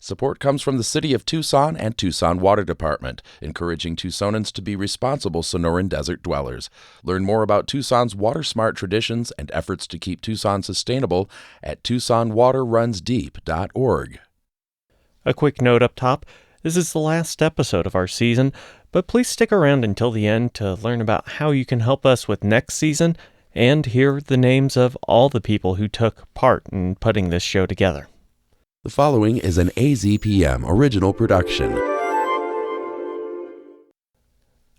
Support comes from the City of Tucson and Tucson Water Department, encouraging Tucsonans to be responsible Sonoran Desert dwellers. Learn more about Tucson's water-smart traditions and efforts to keep Tucson sustainable at TucsonWaterRunsDeep.org. A quick note up top. This is the last episode of our season, but please stick around until the end to learn about how you can help us with next season and hear the names of all the people who took part in putting this show together. The following is an AZPM original production.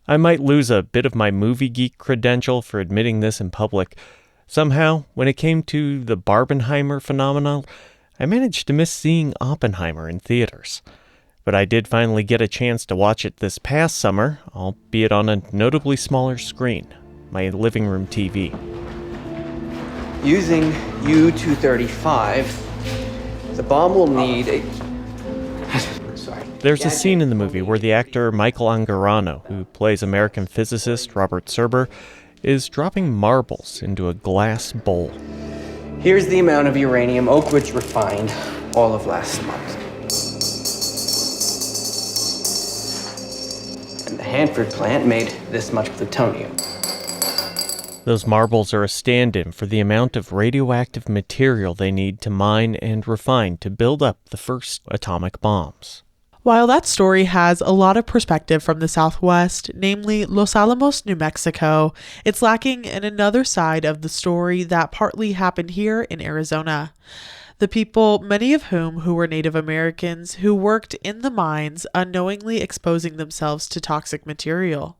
I might lose a bit of my movie geek credential for admitting this in public. Somehow, when it came to the Barbenheimer phenomenon, I managed to miss seeing Oppenheimer in theaters. But I did finally get a chance to watch it this past summer, albeit on a notably smaller screen, my living room TV. Using U-235, the bomb will need a... There's a scene in the movie where the actor Michael Angarano, who plays American physicist Robert Serber, is dropping marbles into a glass bowl. Here's the amount of uranium Oak Ridge refined all of last month. And the Hanford plant made this much plutonium. Those marbles are a stand-in for the amount of radioactive material they need to mine and refine to build up the first atomic bombs. While that story has a lot of perspective from the Southwest, namely Los Alamos, New Mexico, it's lacking in another side of the story that partly happened here in Arizona. The people, many of whom who were Native Americans, who worked in the mines unknowingly exposing themselves to toxic material,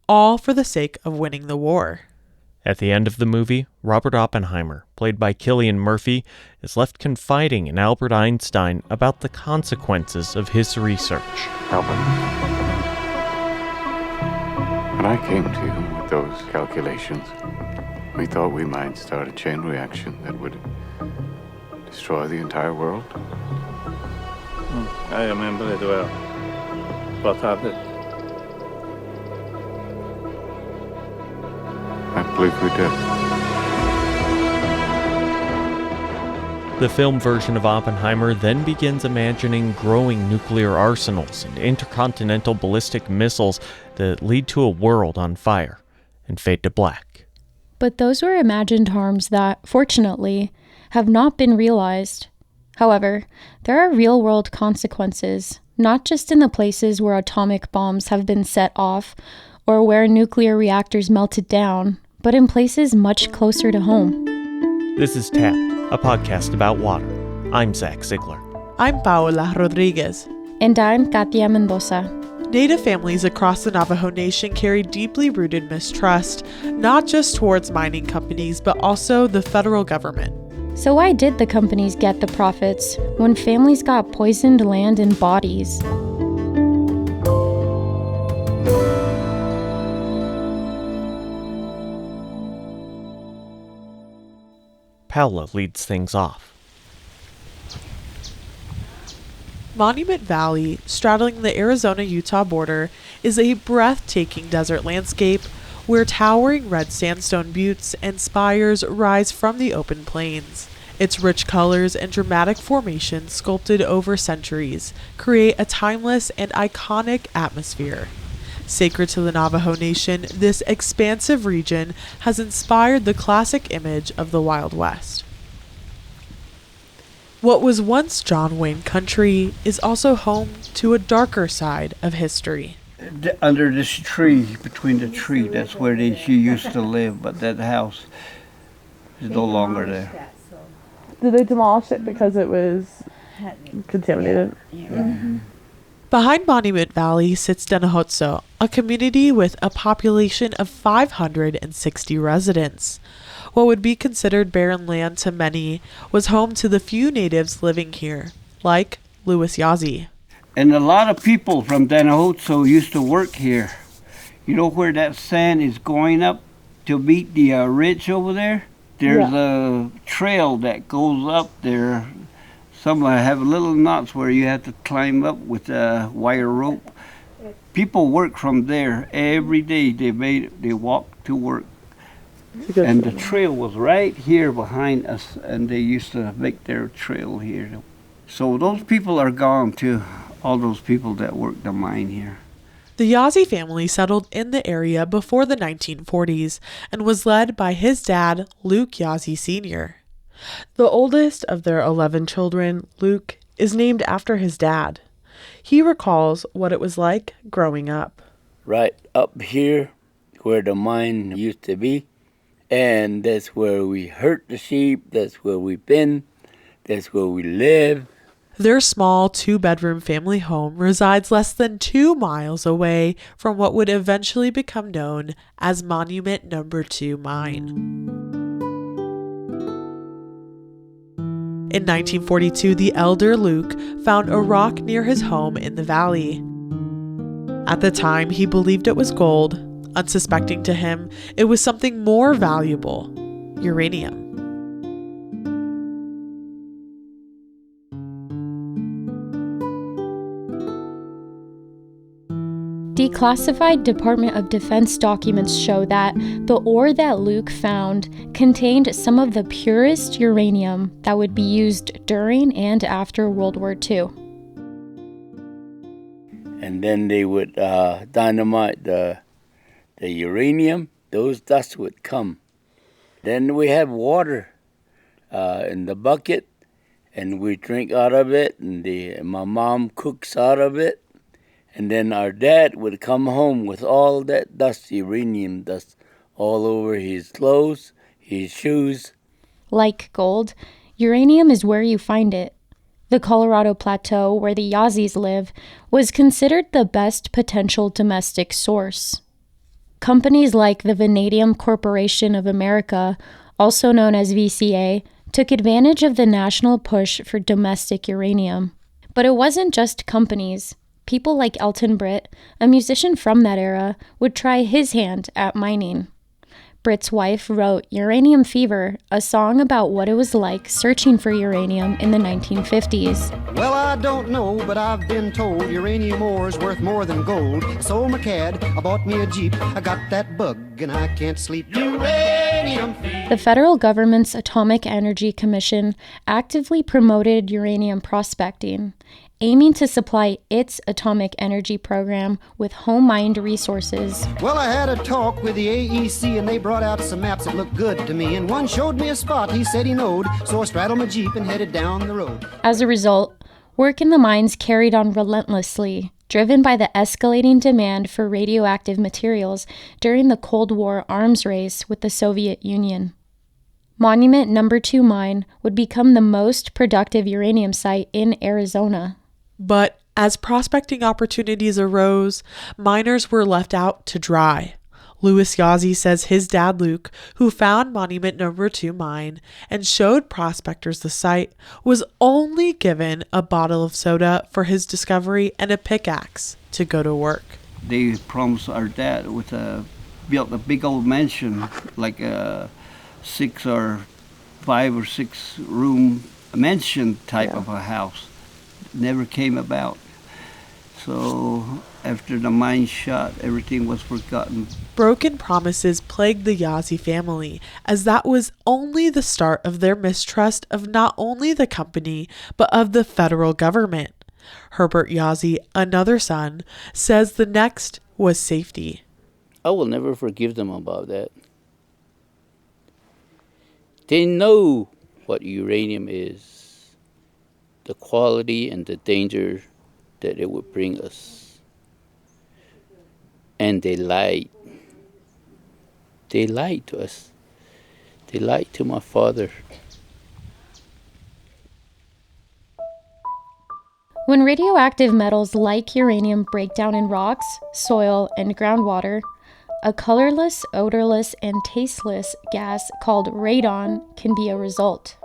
all for the sake of winning the war. At the end of the movie, Robert Oppenheimer, played by Cillian Murphy, is left confiding in Albert Einstein about the consequences of his research. Albert, when I came to you with those calculations, we thought we might start a chain reaction that would destroy the entire world. I remember it well. What happened? I believe we did. The film version of Oppenheimer then begins imagining growing nuclear arsenals and intercontinental ballistic missiles that lead to a world on fire and fade to black. But those were imagined harms that, fortunately, have not been realized. However, there are real-world consequences, not just in the places where atomic bombs have been set off or where nuclear reactors melted down, but in places much closer to home. This is Tap, a podcast about water. I'm Zach Ziegler. I'm Paola Rodriguez. And I'm Katia Mendoza. Native families across the Navajo Nation carry deeply rooted mistrust, not just towards mining companies, but also the federal government. So why did the companies get the profits when families got poisoned land and bodies? Paola leads things off. Monument Valley, straddling the Arizona-Utah border, is a breathtaking desert landscape where towering red sandstone buttes and spires rise from the open plains. Its rich colors and dramatic formations sculpted over centuries create a timeless and iconic atmosphere. Sacred to the Navajo Nation, this expansive region has inspired the classic image of the Wild West. What was once John Wayne country is also home to a darker side of history. Under this tree, between the tree, that's where she used to live, but that house is no longer there. Did they demolish it because it was contaminated? Mm-hmm. Behind Monument Valley sits Denahotso, a community with a population of 560 residents. What would be considered barren land to many was home to the few natives living here, like Louis Yazzie. And a lot of people from Denahotso used to work here. You know where that sand is going up to meet the ridge over there? There's a trail that goes up there. Some have little knots where you have to climb up with a wire rope. People work from there every day. They walk to work. And the trail was right here behind us, and they used to make their trail here. So those people are gone too, all those people that worked the mine here. The Yazzie family settled in the area before the 1940s and was led by his dad, Luke Yazzie Sr. The oldest of their 11 children, Luke, is named after his dad. He recalls what it was like growing up. Right up here where the mine used to be, and that's where we herd the sheep, that's where we've been, that's where we live. Their small 2-bedroom family home resides less than 2 miles away from what would eventually become known as Monument Number 2 Mine. In 1942, the elder Luke found a rock near his home in the valley. At the time, he believed it was gold. Unsuspecting to him, it was something more valuable: uranium. Declassified Department of Defense documents show that the ore that Luke found contained some of the purest uranium that would be used during and after World War II. And then they would dynamite the uranium. Those dust would come. Then we have water in the bucket, and we drink out of it, and my mom cooks out of it. And then our dad would come home with all that dust, uranium dust, all over his clothes, his shoes. Like gold, uranium is where you find it. The Colorado Plateau, where the Yazzies live, was considered the best potential domestic source. Companies like the Vanadium Corporation of America, also known as VCA, took advantage of the national push for domestic uranium. But it wasn't just companies. People like Elton Britt, a musician from that era, would try his hand at mining. Britt's wife wrote Uranium Fever, a song about what it was like searching for uranium in the 1950s. Well, I don't know, but I've been told uranium ore is worth more than gold. I sold my cad, I bought me a Jeep, I got that bug and I can't sleep. Uranium Fever. The federal government's Atomic Energy Commission actively promoted uranium prospecting, aiming to supply its atomic energy program with home-mined resources. Well, I had a talk with the AEC and they brought out some maps that looked good to me, and one showed me a spot he said he knowed, so I straddled my Jeep and headed down the road. As a result, work in the mines carried on relentlessly, driven by the escalating demand for radioactive materials during the Cold War arms race with the Soviet Union. Monument Number 2 Mine would become the most productive uranium site in Arizona. But as prospecting opportunities arose, miners were left out to dry. Louis Yazzie says his dad Luke, who found Monument Number 2 Mine and showed prospectors the site, was only given a bottle of soda for his discovery and a pickaxe to go to work. They promised our dad built a big old mansion, like a 6 or 5 or 6 room mansion type of a house. Never came about. So after the mine shut, everything was forgotten. Broken promises plagued the Yazzie family, as that was only the start of their mistrust of not only the company, but of the federal government. Herbert Yazzie, another son, says the next was safety. I will never forgive them about that. They know what uranium is, the quality and the danger that it would bring us. And they lied. They lied to us. They lied to my father. When radioactive metals like uranium break down in rocks, soil, and groundwater, a colorless, odorless, and tasteless gas called radon can be a result.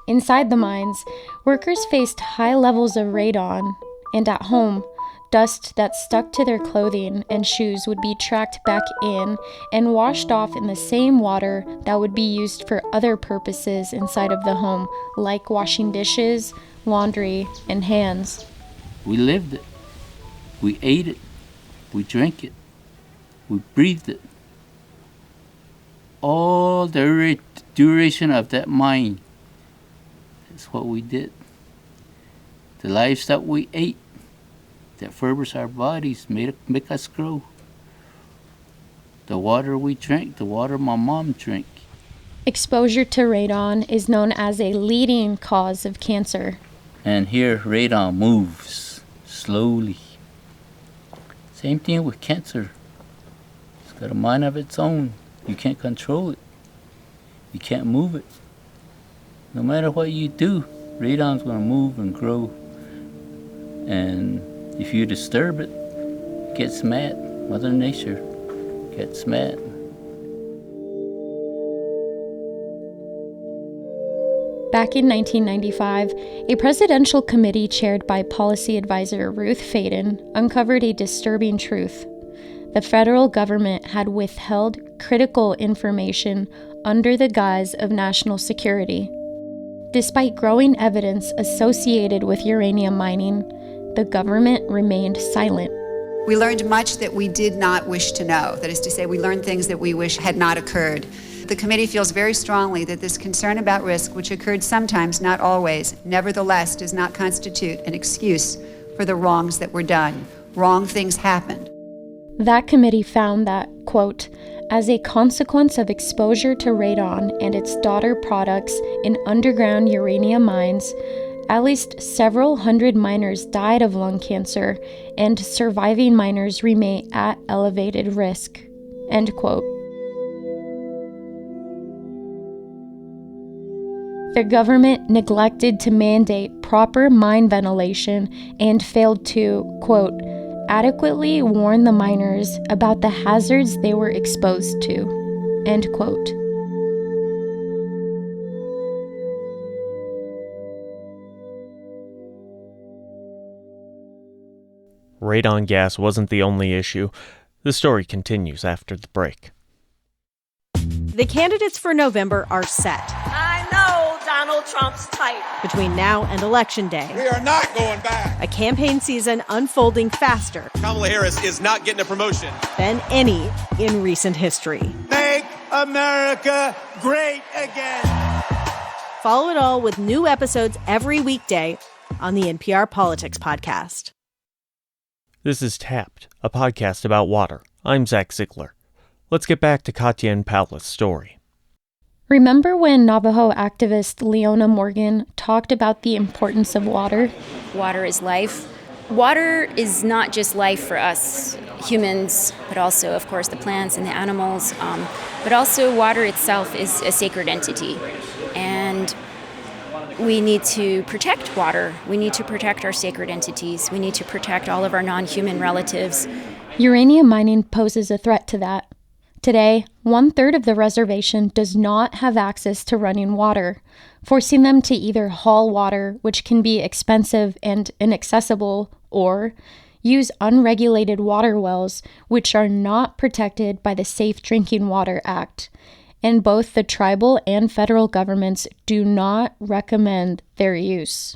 Inside the mines, workers faced high levels of radon, and at home, dust that stuck to their clothing and shoes would be tracked back in and washed off in the same water that would be used for other purposes inside of the home, like washing dishes, laundry, and hands. We lived it. We ate it. We drank it. We breathed it. All the duration of that mine. That's what we did. the livestock we ate that furthers our bodies, make us grow. The water we drink, the water my mom drank. Exposure to radon is known as a leading cause of cancer. And here, radon moves slowly. Same thing with cancer. It's got a mind of its own. You can't control it. You can't move it. No matter what you do, radon's going to move and grow. And if you disturb it, it gets mad. Mother Nature gets mad. Back in 1995, a presidential committee chaired by policy advisor Ruth Faden uncovered a disturbing truth. The federal government had withheld critical information under the guise of national security. Despite growing evidence associated with uranium mining, the government remained silent. We learned much that we did not wish to know. That is to say, we learned things that we wish had not occurred. The committee feels very strongly that this concern about risk, which occurred sometimes, not always, nevertheless does not constitute an excuse for the wrongs that were done. Wrong things happened. That committee found that, quote, as a consequence of exposure to radon and its daughter products in underground uranium mines, at least several hundred miners died of lung cancer, and surviving miners remain at elevated risk, end quote. The government neglected to mandate proper mine ventilation and failed to, quote, adequately warn the miners about the hazards they were exposed to, end quote. Radon gas wasn't the only issue. The story continues after the break. The candidates for November are set. I know Donald Trump's type. Between now and Election Day, we are not going back. A campaign season unfolding faster. Kamala Harris is not getting a promotion Than any in recent history. Make America great again. Follow it all with new episodes every weekday on the NPR Politics Podcast. This is Tapped, a podcast about water. I'm Zach Ziegler. Let's get back to Katya and Paula's story. Remember when Navajo activist Leona Morgan talked about the importance of water? Water is life. Water is not just life for us humans, but also, of course, the plants and the animals. But also water itself is a sacred entity. And we need to protect water. We need to protect our sacred entities. We need to protect all of our non-human relatives. Uranium mining poses a threat to that. Today, 1/3 of the reservation does not have access to running water, forcing them to either haul water, which can be expensive and inaccessible, or use unregulated water wells, which are not protected by the Safe Drinking Water Act. And both the tribal and federal governments do not recommend their use.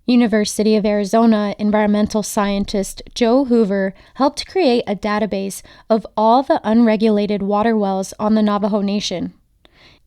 University of Arizona environmental scientist Joe Hoover helped create a database of all the unregulated water wells on the Navajo Nation.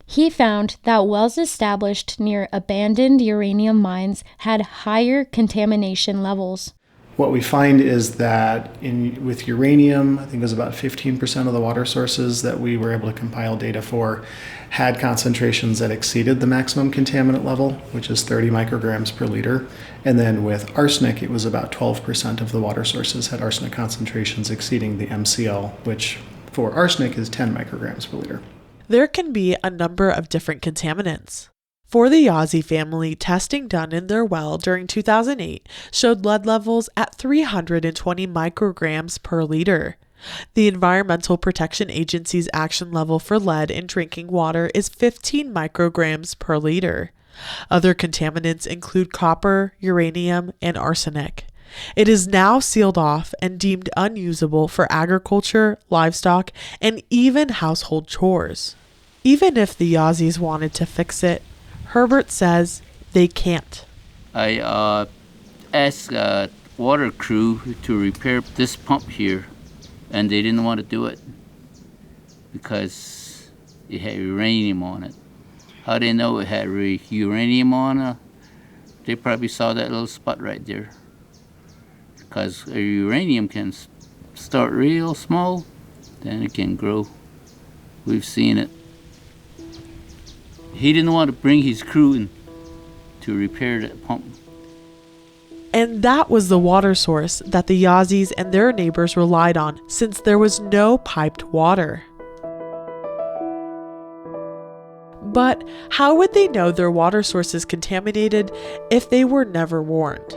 He found that wells established near abandoned uranium mines had higher contamination levels. What we find is that with uranium, I think it was about 15% of the water sources that we were able to compile data for had concentrations that exceeded the maximum contaminant level, which is 30 micrograms per liter. And then with arsenic, it was about 12% of the water sources had arsenic concentrations exceeding the MCL, which for arsenic is 10 micrograms per liter. There can be a number of different contaminants. For the Yazzie family, testing done in their well during 2008 showed lead levels at 320 micrograms per liter. The Environmental Protection Agency's action level for lead in drinking water is 15 micrograms per liter. Other contaminants include copper, uranium, and arsenic. It is now sealed off and deemed unusable for agriculture, livestock, and even household chores. Even if the Yazzies wanted to fix it, Herbert says they can't. I asked a water crew to repair this pump here, and they didn't want to do it because it had uranium on it. How they know it had uranium on it? They probably saw that little spot right there. Because uranium can start real small, then it can grow. We've seen it. He didn't want to bring his crew in to repair that pump. And that was the water source that the Yazis and their neighbors relied on, since there was no piped water. But how would they know their water source is contaminated if they were never warned?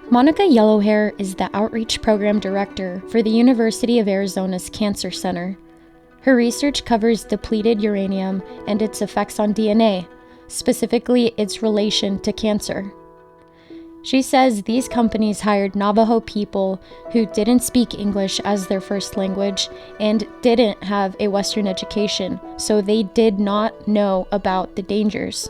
Monica Yellowhair is the Outreach Program Director for the University of Arizona's Cancer Center. Her research covers depleted uranium and its effects on DNA, specifically its relation to cancer. She says these companies hired Navajo people who didn't speak English as their first language and didn't have a Western education, so they did not know about the dangers.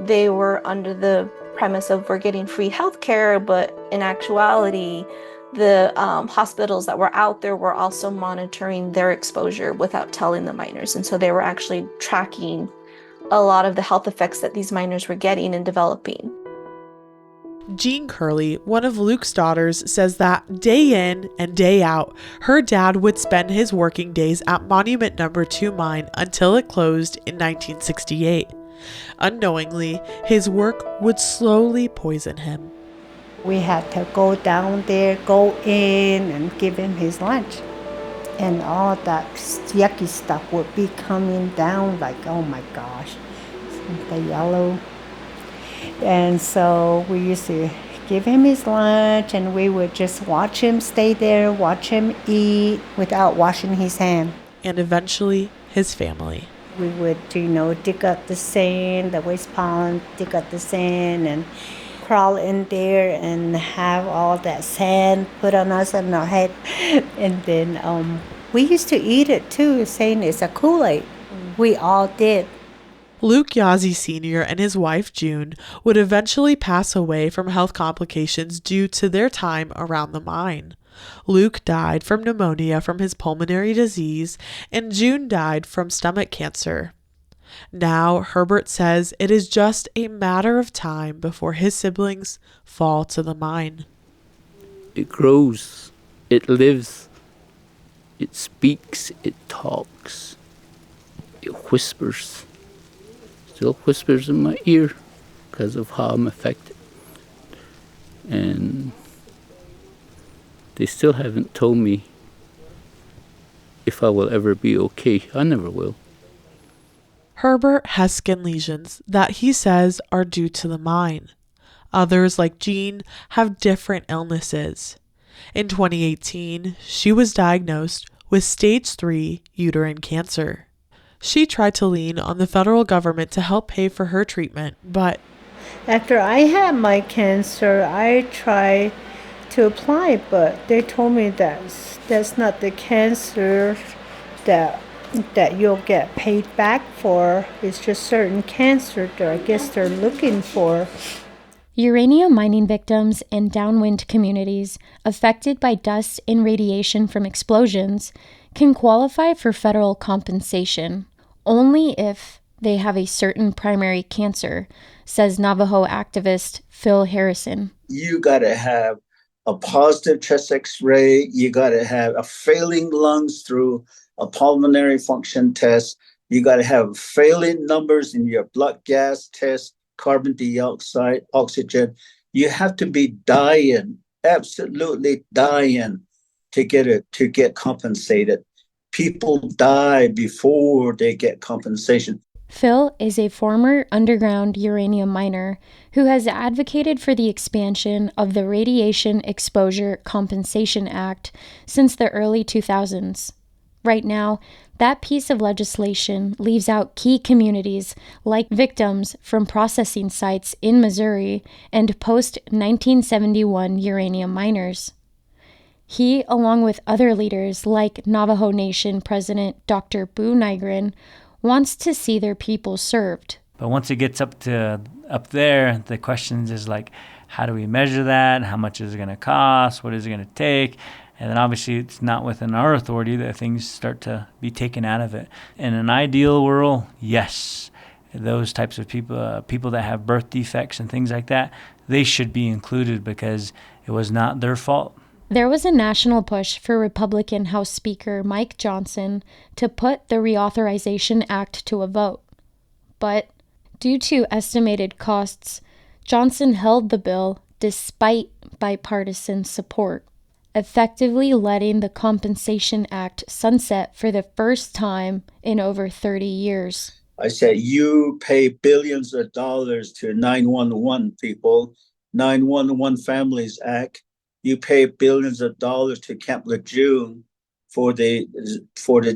They were under the premise of we're getting free healthcare, but in actuality, the hospitals that were out there were also monitoring their exposure without telling the miners. And so they were actually tracking a lot of the health effects that these miners were getting and developing. Jean Curley, one of Luke's daughters, says that day in and day out, her dad would spend his working days at Monument No. 2 mine until it closed in 1968. Unknowingly, his work would slowly poison him. We had to go down there, go in, and give him his lunch. And all that yucky stuff would be coming down like, oh my gosh, the yellow. And so we used to give him his lunch, and we would just watch him stay there, watch him eat without washing his hand. And eventually, his family. We would, dig up the sand, the waste pond, dig up the sand, and crawl in there and have all that sand put on us on our head. And then we used to eat it too, saying it's a Kool-Aid. We all did. Luke Yazzie Sr. and his wife June would eventually pass away from health complications due to their time around the mine. Luke died from pneumonia from his pulmonary disease, and June died from stomach cancer. Now, Herbert says it is just a matter of time before his siblings fall to the mine. It grows, it lives, it speaks, it talks, it whispers. Still whispers in my ear because of how I'm affected. And they still haven't told me if I will ever be okay. I never will. Herbert has skin lesions that he says are due to the mine. Others, like Jean, have different illnesses. In 2018, she was diagnosed with stage 3 uterine cancer. She tried to lean on the federal government to help pay for her treatment, but after I had my cancer, I tried to apply, but they told me that's not the cancer that you'll get paid back for. It's just certain cancer that I guess they're looking for. Uranium mining victims in downwind communities affected by dust and radiation from explosions can qualify for federal compensation only if they have a certain primary cancer, says Navajo activist Phil Harrison. You got to have a positive chest x-ray. You got to have a failing lungs through a pulmonary function test. You got to have failing numbers in your blood gas test, carbon dioxide, oxygen. You have to be dying, absolutely dying to get compensated. People die before they get compensation. Phil is a former underground uranium miner who has advocated for the expansion of the Radiation Exposure Compensation Act since the early 2000s. Right now, that piece of legislation leaves out key communities like victims from processing sites in Missouri and post-1971 uranium miners. He, along with other leaders like Navajo Nation President Dr. Boo Nygren, wants to see their people served. But once it gets up there, the questions is like, how do we measure that? How much is it going to cost? What is it going to take? And then obviously it's not within our authority that things start to be taken out of it. In an ideal world, yes. those types of people, people that have birth defects and things like that, they should be included because it was not their fault. There was a national push for Republican House Speaker Mike Johnson to put the Reauthorization Act to a vote. But due to estimated costs, Johnson held the bill despite bipartisan support, effectively letting the Compensation Act sunset for the first time in over 30 years. I said, you pay billions of dollars to 911 people, 911 Families Act. You pay billions of dollars to Camp Lejeune for the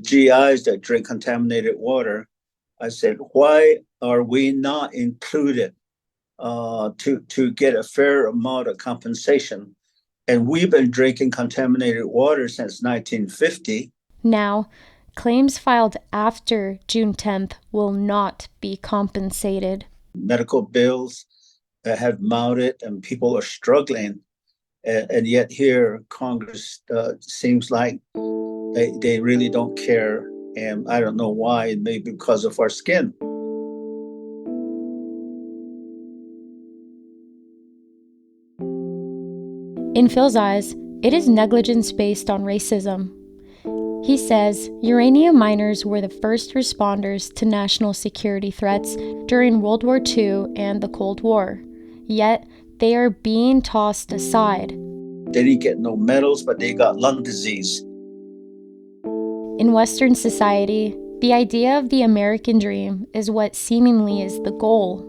GIs that drink contaminated water. I said, why are we not included to get a fair amount of compensation? And we've been drinking contaminated water since 1950. Now, claims filed after June 10th will not be compensated. Medical bills have mounted and people are struggling. And yet here, Congress seems like they really don't care. And I don't know why, maybe because of our skin. In Phil's eyes, it is negligence based on racism. He says uranium miners were the first responders to national security threats during World War II and the Cold War. Yet, they are being tossed aside. They didn't get no medals, but they got lung disease. In Western society, the idea of the American dream is what seemingly is the goal.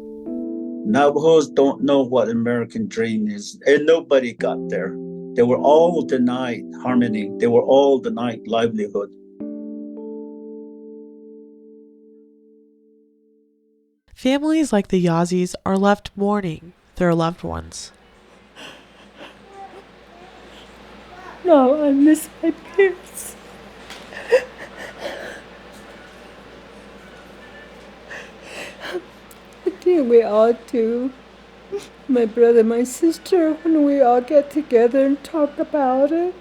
Navajos don't know what American dream is, and nobody got there. They were all denied harmony. They were all denied livelihood. Families like the Yazis are left mourning their loved ones. No, I miss my parents. I think we all do. My brother, my sister, when we all get together and talk about it,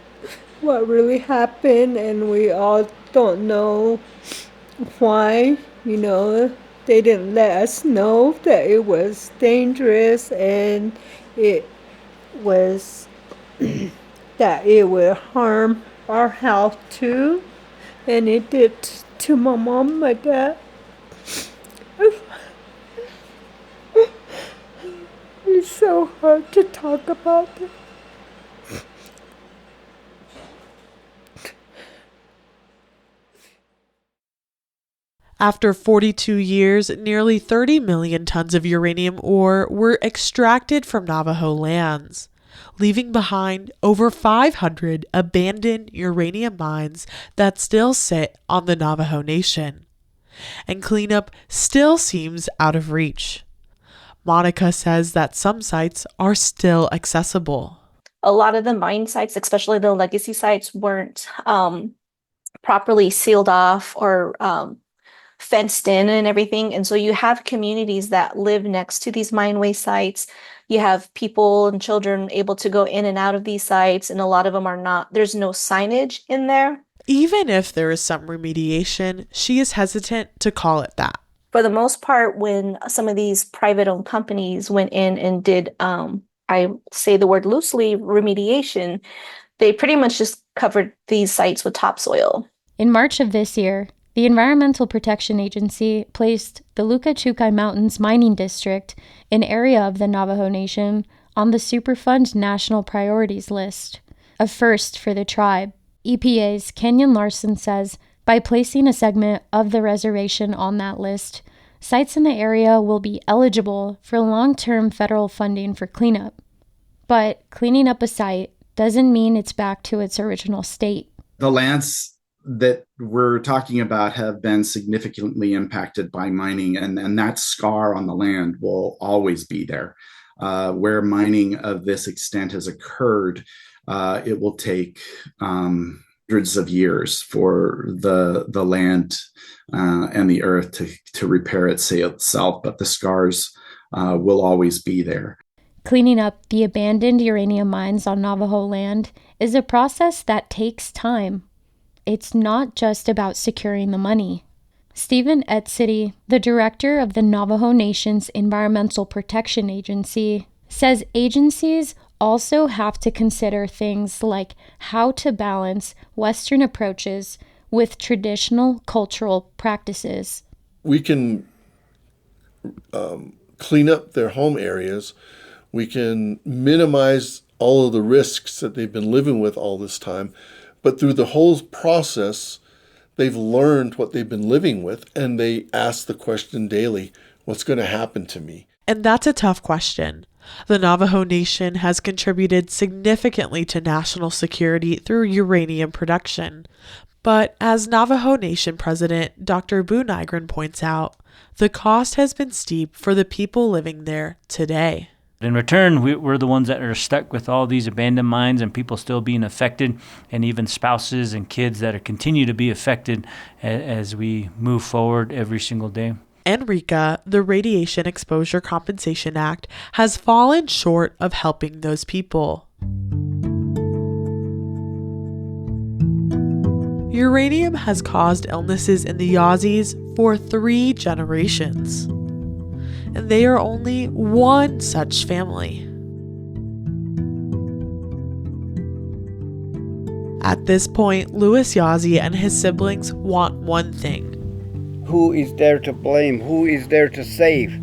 what really happened, and we all don't know why, they didn't let us know that it was dangerous and it was that it would harm our health too, and it did to my mom, my dad. It's so hard to talk about it. After 42 years, nearly 30 million tons of uranium ore were extracted from Navajo lands, leaving behind over 500 abandoned uranium mines that still sit on the Navajo Nation. And cleanup still seems out of reach. Monica says that some sites are still accessible. A lot of the mine sites, especially the legacy sites, weren't properly sealed off or fenced in and everything. And so you have communities that live next to these mine waste sites. You have people and children able to go in and out of these sites, and a lot of them are not. There's no signage in there. Even if there is some remediation, she is hesitant to call it that. For the most part, when some of these private-owned companies went in and did, I say the word loosely, remediation, they pretty much just covered these sites with topsoil. In March of this year, the Environmental Protection Agency placed the Lukachukai Mountains Mining District, an area of the Navajo Nation, on the Superfund National Priorities List, a first for the tribe. EPA's Kenyon Larson says by placing a segment of the reservation on that list, sites in the area will be eligible for long-term federal funding for cleanup. But cleaning up a site doesn't mean it's back to its original state. The lands that we're talking about have been significantly impacted by mining, and that scar on the land will always be there. Where mining of this extent has occurred, it will take hundreds of years for the land and the earth to repair itself, but the scars will always be there. Cleaning up the abandoned uranium mines on Navajo land is a process that takes time. It's not just about securing the money. Stephen Etzity, the director of the Navajo Nation's Environmental Protection Agency, says agencies also have to consider things like how to balance Western approaches with traditional cultural practices. We can clean up their home areas. We can minimize all of the risks that they've been living with all this time. But through the whole process, they've learned what they've been living with, and they ask the question daily, what's going to happen to me? And that's a tough question. The Navajo Nation has contributed significantly to national security through uranium production. But as Navajo Nation President Dr. Boo Nygren points out, the cost has been steep for the people living there today. In return, we're the ones that are stuck with all these abandoned mines and people still being affected, and even spouses and kids that are continue to be affected as we move forward every single day. NRECA, the Radiation Exposure Compensation Act, has fallen short of helping those people. Uranium has caused illnesses in the Yazis for 3 generations. And they are only one such family. At this point, Louis Yazzie and his siblings want one thing. Who is there to blame? Who is there to save?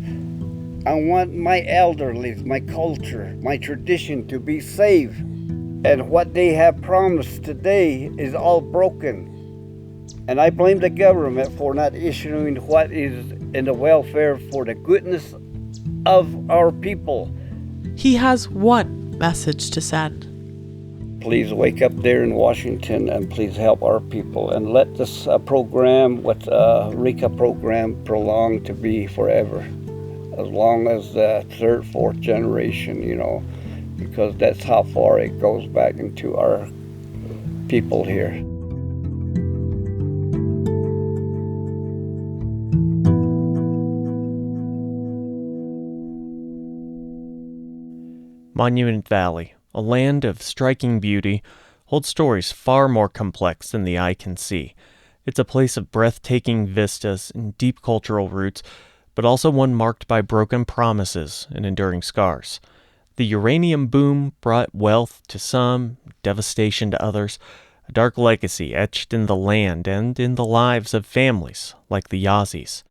I want my elderly, my culture, my tradition to be saved. And what they have promised today is all broken. And I blame the government for not issuing what is in the welfare for the goodness of our people. He has one message to send. Please wake up there in Washington and please help our people and let this program, RECA program, prolong to be forever. As long as the 3rd, 4th generation, because that's how far it goes back into our people here. Monument Valley, a land of striking beauty, holds stories far more complex than the eye can see. It's a place of breathtaking vistas and deep cultural roots, but also one marked by broken promises and enduring scars. The uranium boom brought wealth to some, devastation to others, a dark legacy etched in the land and in the lives of families like the Yazis.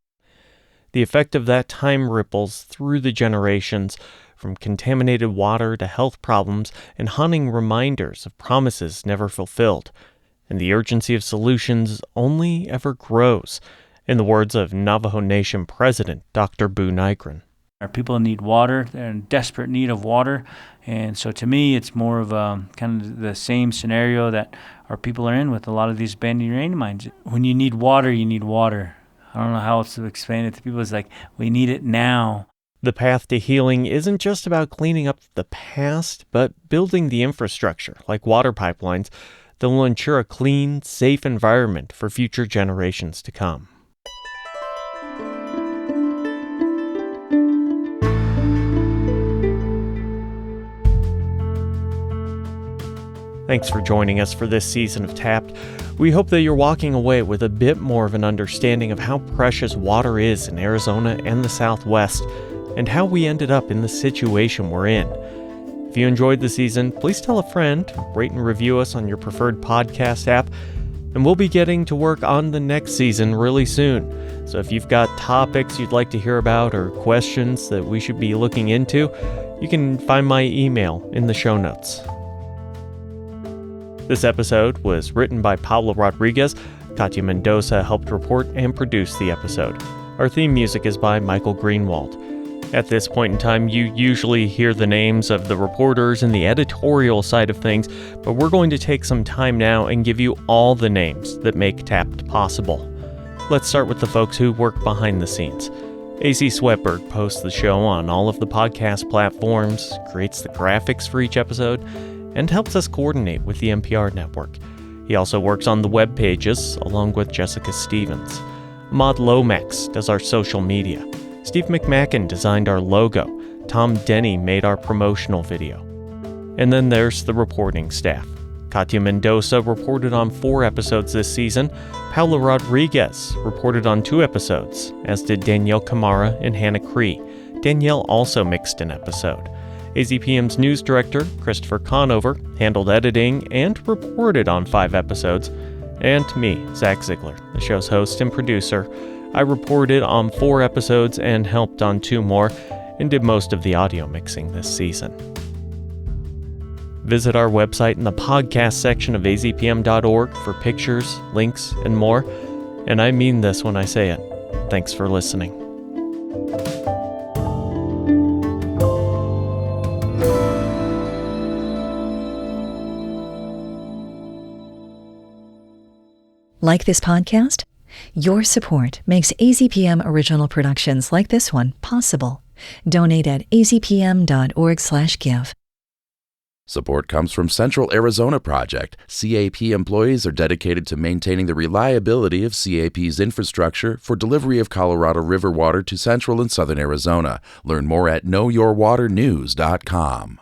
The effect of that time ripples through the generations, from contaminated water to health problems and haunting reminders of promises never fulfilled. And the urgency of solutions only ever grows, in the words of Navajo Nation President Dr. Boo Nygren. Our people need water. They're in desperate need of water. And so to me, it's more of kind of the same scenario that our people are in with a lot of these abandoned uranium mines. When you need water, you need water. I don't know how else to explain it to people. It's like, we need it now. The path to healing isn't just about cleaning up the past, but building the infrastructure, like water pipelines, that will ensure a clean, safe environment for future generations to come. Thanks for joining us for this season of Tapped. We hope that you're walking away with a bit more of an understanding of how precious water is in Arizona and the Southwest, and how we ended up in the situation we're in. If you enjoyed the season, please tell a friend, rate and review us on your preferred podcast app, and we'll be getting to work on the next season really soon. So if you've got topics you'd like to hear about or questions that we should be looking into, you can find my email in the show notes. This episode was written by Pablo Rodriguez. Katya Mendoza helped report and produce the episode. Our theme music is by Michael Greenwald. At this point in time, you usually hear the names of the reporters and the editorial side of things, but we're going to take some time now and give you all the names that make Tapped possible. Let's start with the folks who work behind the scenes. AC Swetberg posts the show on all of the podcast platforms, creates the graphics for each episode, and helps us coordinate with the NPR Network. He also works on the web pages, along with Jessica Stevens. Ahmad Lomax does our social media. Steve McMacken designed our logo. Tom Denny made our promotional video. And then there's the reporting staff. Katia Mendoza reported on 4 episodes this season. Paula Rodriguez reported on 2 episodes, as did Danielle Camara and Hannah Cree. Danielle also mixed an episode. AZPM's news director, Christopher Conover, handled editing and reported on 5 episodes. And me, Zach Ziegler, the show's host and producer. I reported on 4 episodes and helped on 2 more, and did most of the audio mixing this season. Visit our website in the podcast section of azpm.org for pictures, links, and more. And I mean this when I say it. Thanks for listening. Like this podcast? Your support makes AZPM original productions like this one possible. Donate at azpm.org/give. Support comes from Central Arizona Project. CAP employees are dedicated to maintaining the reliability of CAP's infrastructure for delivery of Colorado River water to central and southern Arizona. Learn more at knowyourwaternews.com.